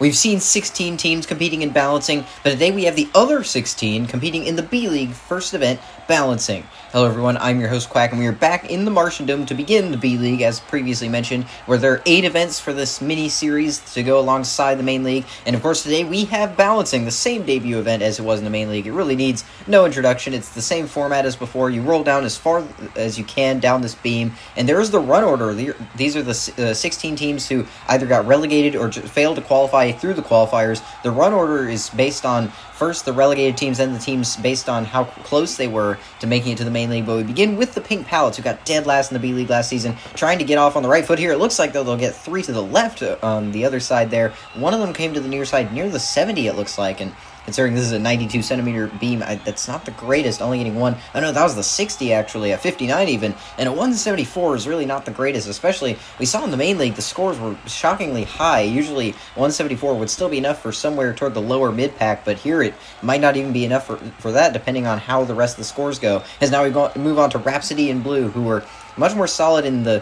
We've seen 16 teams competing in balancing, but today we have the other 16 competing in the B League first event, balancing. Hello everyone, I'm your host Quack, and we are back in the Martiandom to begin the B League, as previously mentioned, where there are 8 events for this mini-series to go alongside the main league, and of course today we have balancing, the same debut event as it was in the main league. It really needs no introduction. It's the same format as before. You roll down as far as you can down this beam, and there is the run order. These are the 16 teams who either got relegated or failed to qualify through the qualifiers. The run order is based on first the relegated teams, then the teams based on how close they were to making it to the main league. But we begin with the Pink Pallets, who got dead last in the B League last season, trying to get off on the right foot here. It looks like they'll get 3 to the left on the other side there. One of them came to the near side, near the 70 it looks like, and considering this is a 92 centimeter beam, that's not the greatest, only getting one. Oh no, that was the 60 actually, a 59 even, and a 174 is really not the greatest, especially, we saw in the main league, the scores were shockingly high. Usually 174 would still be enough for somewhere toward the lower mid-pack, but here it might not even be enough for that, depending on how the rest of the scores go. As now we move on to Rhapsody and Blue, who were much more solid in the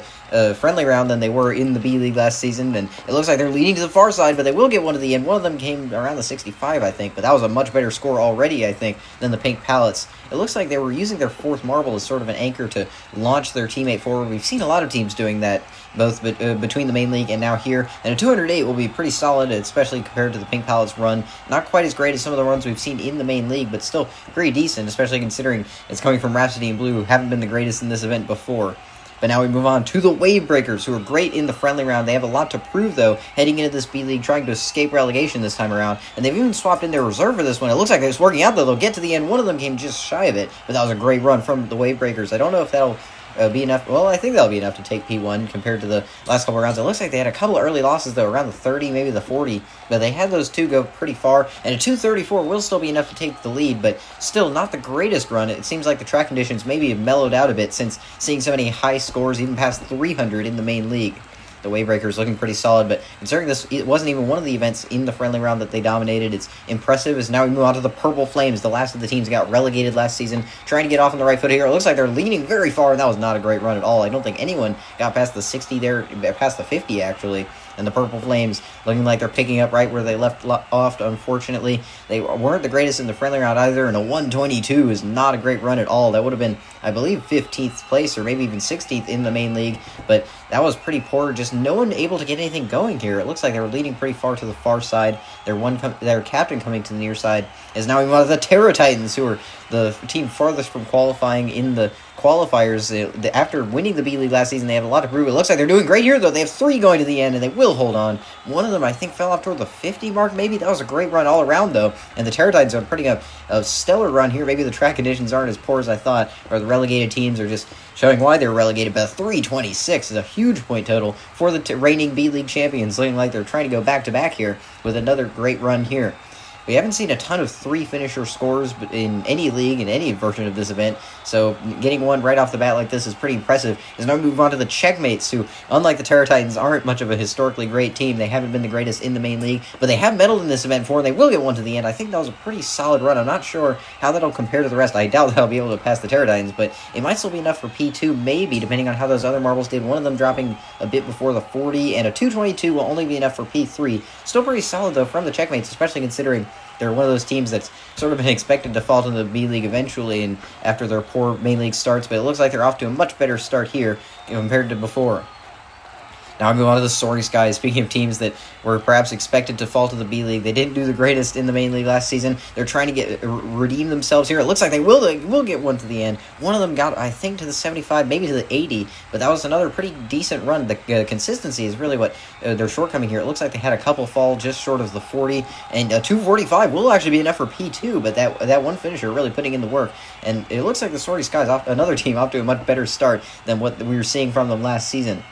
friendly round than they were in the B League last season, and it looks like they're leading to the far side, but they will get one to the end. One of them came around the 65, I think, but that was a much better score already, I think, than the Pink Pallets. It looks like they were using their 4th marble as sort of an anchor to launch their teammate forward. We've seen a lot of teams doing that, both between the main league and now here, and a 208 will be pretty solid, especially compared to the Pink Pallets run. Not quite as great as some of the runs we've seen in the main league, but still pretty decent, especially considering it's coming from Rhapsody and Blue, who haven't been the greatest in this event before. But now we move on to the Wave Breakers, who are great in the friendly round. They have a lot to prove, though, heading into this B League, trying to escape relegation this time around. And they've even swapped in their reserve for this one. It looks like it's working out, though. They'll get to the end. One of them came just shy of it, but that was a great run from the Wave Breakers. I don't know if that'll be enough. Well, I think that'll be enough to take P1 compared to the last couple of rounds. It looks like they had a couple of early losses, though, around the 30, maybe the 40, but they had those two go pretty far, and a 234 will still be enough to take the lead, but still not the greatest run. It seems like the track conditions maybe have mellowed out a bit since seeing so many high scores, even past 300 in the main league. The Wavebreakers looking pretty solid, but considering this, it wasn't even one of the events in the friendly round that they dominated. It's impressive. As now we move on to the Purple Flames. The last of the teams got relegated last season, trying to get off on the right foot here. It looks like they're leaning very far, and that was not a great run at all. I don't think anyone got past the 60 there, past the 50 actually. And the Purple Flames looking like they're picking up right where they left off, unfortunately. They weren't the greatest in the friendly round either, and a 122 is not a great run at all. That would have been, I believe, 15th place or maybe even 16th in the main league, but that was pretty poor. Just no one able to get anything going here. It looks like they were leading pretty far to the far side. Their captain coming to the near side is now one of the Terror Titans, who are the team farthest from qualifying in the qualifiers. After winning the B League last season, they have a lot to prove. It looks like they're doing great here, though. They have 3 going to the end, and they will hold on. One of them, I think, fell off toward the 50 mark, maybe. That was a great run all around, though. And the Terror Titans are putting up a stellar run here. Maybe the track conditions aren't as poor as I thought, or the relegated teams are just showing why they're relegated. But 326 is a huge point total for the reigning B League champions, looking like they're trying to go back-to-back here with another great run here. We haven't seen a ton of 3-finisher scores in any league, in any version of this event, so getting one right off the bat like this is pretty impressive. As now we move on to the Checkmates, who, unlike the Terror Titans, aren't much of a historically great team. They haven't been the greatest in the main league, but they have medaled in this event before, and they will get one to the end. I think that was a pretty solid run. I'm not sure how that'll compare to the rest. I doubt they'll be able to pass the Terror Titans, but it might still be enough for P2, maybe, depending on how those other marbles did. One of them dropping a bit before the 40, and a 222 will only be enough for P3. Still pretty solid, though, from the Checkmates, especially considering they're one of those teams that's sort of been expected to fall to the B League eventually, and after their poor main league starts, but it looks like they're off to a much better start here compared to before. Now I move on to the Sorry Skies. Speaking of teams that were perhaps expected to fall to the B League, they didn't do the greatest in the main league last season. They're trying to redeem themselves here. It looks like they will get one to the end. One of them got, I think, to the 75, maybe to the 80, but that was another pretty decent run. The consistency is really what their shortcoming here. It looks like they had a couple fall just short of the 40, and a 245 will actually be enough for P2, but that one finisher really putting in the work. And it looks like the Sorry Skies, another team, off to a much better start than what we were seeing from them last season.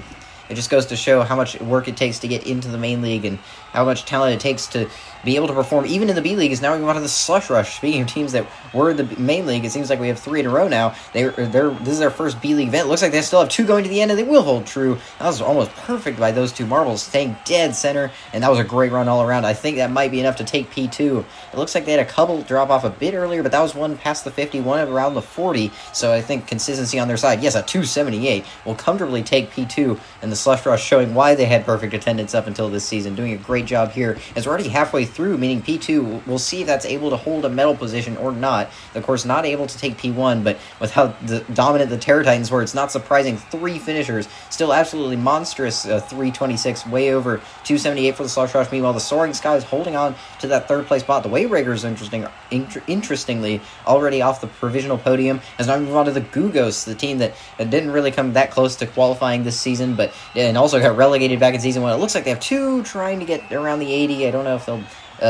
It just goes to show how much work it takes to get into the main league and how much talent it takes to be able to perform even in the B League. Is now we move on to the Slush Rush. Speaking of teams that were in the main league, it seems like we have 3 in a row now. This is their first B League event. It looks like they still have 2 going to the end, and they will hold true. That was almost perfect by those 2 marbles, staying dead center, and that was a great run all around. I think that might be enough to take P2. It looks like they had a couple drop off a bit earlier, but that was one past the 50, one around the 40, so I think consistency on their side. Yes, a 278 will comfortably take P2, and the Slush Rush showing why they had perfect attendance up until this season, doing a great job here. As we're already halfway through, meaning P2, we'll see if that's able to hold a medal position or not. Of course, not able to take P1, but with how dominant the Terror Titans were, it's not surprising. 3 finishers, still absolutely monstrous. 326, way over 278 for the Slush Rush. Meanwhile, the Soaring Skies holding on to that third place spot. The Waybreakers, interestingly, already off the provisional podium. As now we move on to the Gugos, the team that didn't really come that close to qualifying this season, but and also got relegated back in season 1. It looks like they have 2 trying to get around the 80. I don't know if they'll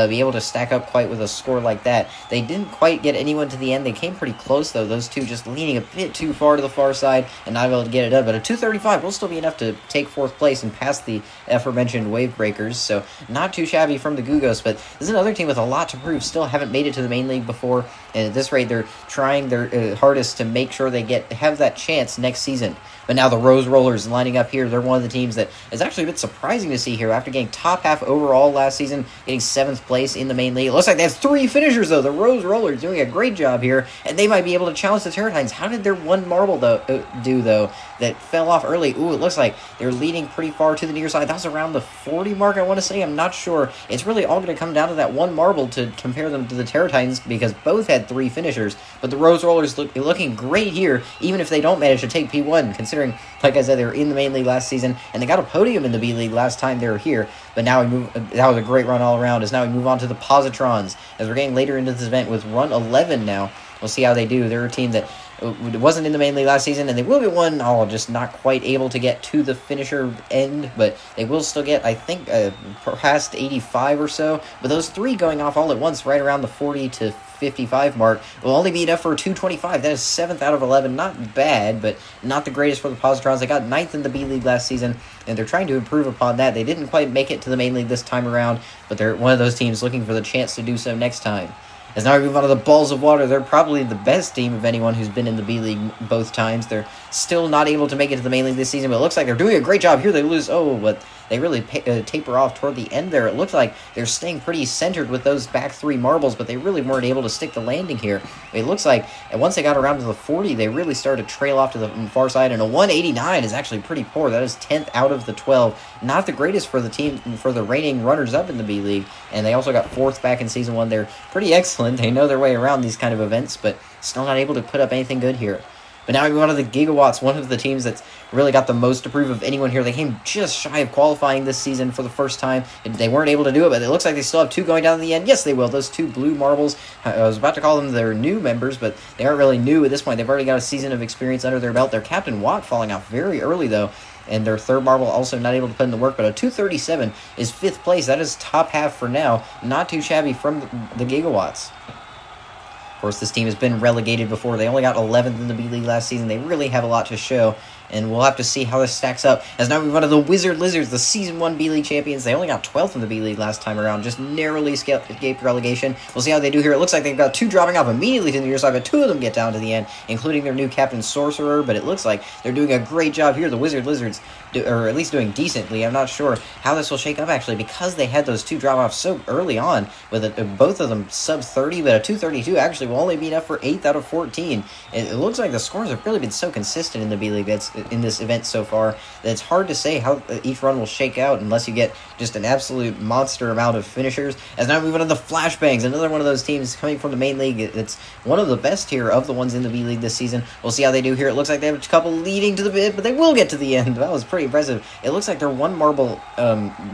be able to stack up quite with a score like that. They didn't quite get anyone to the end. They came pretty close, though. Those 2 just leaning a bit too far to the far side and not able to get it done. But a 235 will still be enough to take 4th place and pass the aforementioned Wave Breakers. So not too shabby from the Gugos, but this is another team with a lot to prove. Still haven't made it to the main league before, and at this rate, they're trying their hardest to make sure they have that chance next season. But now the Rose Rollers lining up here. They're one of the teams that is actually a bit surprising to see here after getting top half overall last season, getting 7th place in the main league. It looks like they have 3 finishers, though. The Rose Rollers doing a great job here, and they might be able to challenge the Terror Titans. How did their 1 marble do, though, that fell off early? Ooh, it looks like they're leading pretty far to the near side. That was around the 40 mark, I want to say. I'm not sure. It's really all going to come down to that 1 marble to compare them to the Terror Titans, because both had 3 finishers. But the Rose Rollers looking great here, even if they don't manage to take P1, considering, like I said, they were in the main league last season, and they got a podium in the B League last time they were here. But now we move. That was a great run all around. As now we move on to the Positrons, as we're getting later into this event with run 11 now. We'll see how they do. They're a team that wasn't in the main league last season, and they will get one. Oh, just not quite able to get to the finisher end, but they will still get, I think, past 85 or so. But those 3 going off all at once, right around the 40 to 55 mark, will only be enough for 225. That is 7th out of 11. Not bad, but not the greatest for the Positrons. They got 9th in the B League last season, and they're trying to improve upon that. They didn't quite make it to the main league this time around, but they're one of those teams looking for the chance to do so next time. As now we move on to the Balls of Water, they're probably the best team of anyone who's been in the B League both times. They're still not able to make it to the main league this season, but it looks like they're doing a great job here. They lose, but they really taper off toward the end there. It looks like they're staying pretty centered with those back 3 marbles, but they really weren't able to stick the landing here. It looks like once they got around to the 40, they really started to trail off to the far side, and a 189 is actually pretty poor. That is 10th out of the 12. Not the greatest for the team, for the reigning runners-up in the B League, and they also got 4th back in Season 1. They're pretty excellent. They know their way around these kind of events, but still not able to put up anything good here. But now we move on to the Gigawatts, one of the teams that's really got the most to prove of anyone here. They came just shy of qualifying this season for the first time. They weren't able to do it, but it looks like they still have 2 going down in the end. Yes, they will. Those 2 blue marbles, I was about to call them their new members, but they aren't really new at this point. They've already got a season of experience under their belt. Their Captain Watt falling off very early, though, and their 3rd marble also not able to put in the work, but a 237 is 5th place. That is top half for now. Not too shabby from the Gigawatts. Of course, this team has been relegated before. They only got 11th in the B League last season. They really have a lot to show, and we'll have to see how this stacks up. As now we move on to the Wizard Lizards, the Season 1 B League champions. They only got 12th in the B League last time around, just narrowly escaped relegation. We'll see how they do here. It looks like they've got 2 dropping off immediately to the near side, but 2 of them get down to the end, including their new Captain Sorcerer, but it looks like they're doing a great job here. The Wizard Lizards, or at least doing decently. I'm not sure how this will shake up, actually, because they had those 2 drop-offs so early on, with both of them sub-30, but a 232 actually will only be enough for 8th out of 14. It looks like the scores have really been so consistent in the B League in this event so far that it's hard to say how each run will shake out unless you get just an absolute monster amount of finishers. As now we move on to the Flashbangs, another one of those teams coming from the main league. It's one of the best here of the ones in the B League this season. We'll see how they do here. It looks like they have a couple leading to the bid, but they will get to the end. That was pretty impressive. It looks like their 1 marble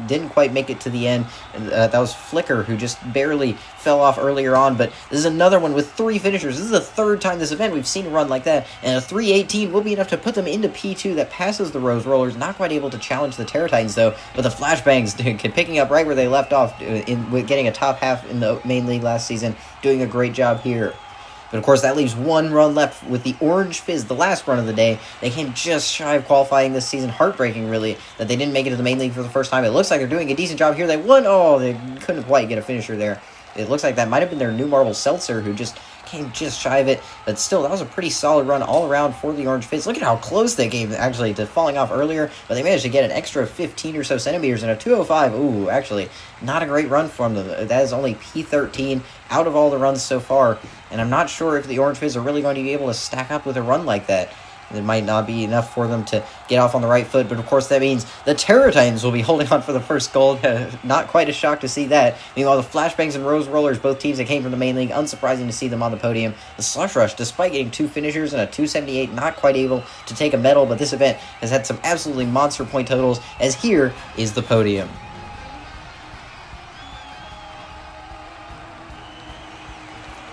didn't quite make it to the end. That was Flicker, who just barely fell off earlier on, but this is another one with 3 finishers. This is the 3rd time this event we've seen a run like that, and a 318 will be enough to put them into P2. That passes the Rose Rollers. Not quite able to challenge the Terror Titans, though, but the Flashbangs picking up right where they left off with getting a top half in the main league last season, doing a great job here. But of course, that leaves 1 run left with the Orange Fizz, the last run of the day. They came just shy of qualifying this season. Heartbreaking, really, that they didn't make it to the main league for the first time. It looks like they're doing a decent job here. They won. Oh, they couldn't quite get a finisher there. It looks like that might have been their new marble Seltzer, who just came just shy of it. But still, that was a pretty solid run all around for the Orange Fizz. Look at how close they came, actually, to falling off earlier. But they managed to get an extra 15 or so centimeters and a 205. Ooh, actually, not a great run from them. That is only P13 out of all the runs so far. And I'm not sure if the Orange Fizz are really going to be able to stack up with a run like that. It might not be enough for them to get off on the right foot, but of course that means the Terror Titans will be holding on for the first gold. Not quite a shock to see that. Meanwhile, the Flashbangs and Rose Rollers, both teams that came from the main league, unsurprising to see them on the podium. The Slush Rush, despite getting 2 finishers and a 278, not quite able to take a medal, but this event has had some absolutely monster point totals, as here is the podium.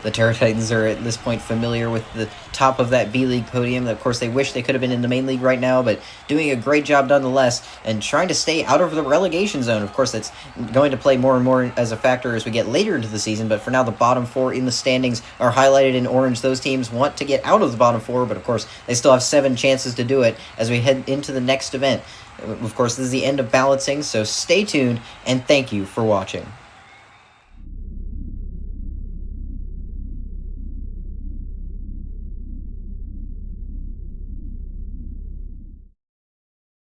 The Terror Titans are at this point familiar with the top of that B-League podium. Of course, they wish they could have been in the main league right now, but doing a great job nonetheless and trying to stay out of the relegation zone. Of course, that's going to play more and more as a factor as we get later into the season, but for now, the bottom 4 in the standings are highlighted in orange. Those teams want to get out of the bottom 4, but of course, they still have 7 chances to do it as we head into the next event. Of course, this is the end of balancing, so stay tuned, and thank you for watching.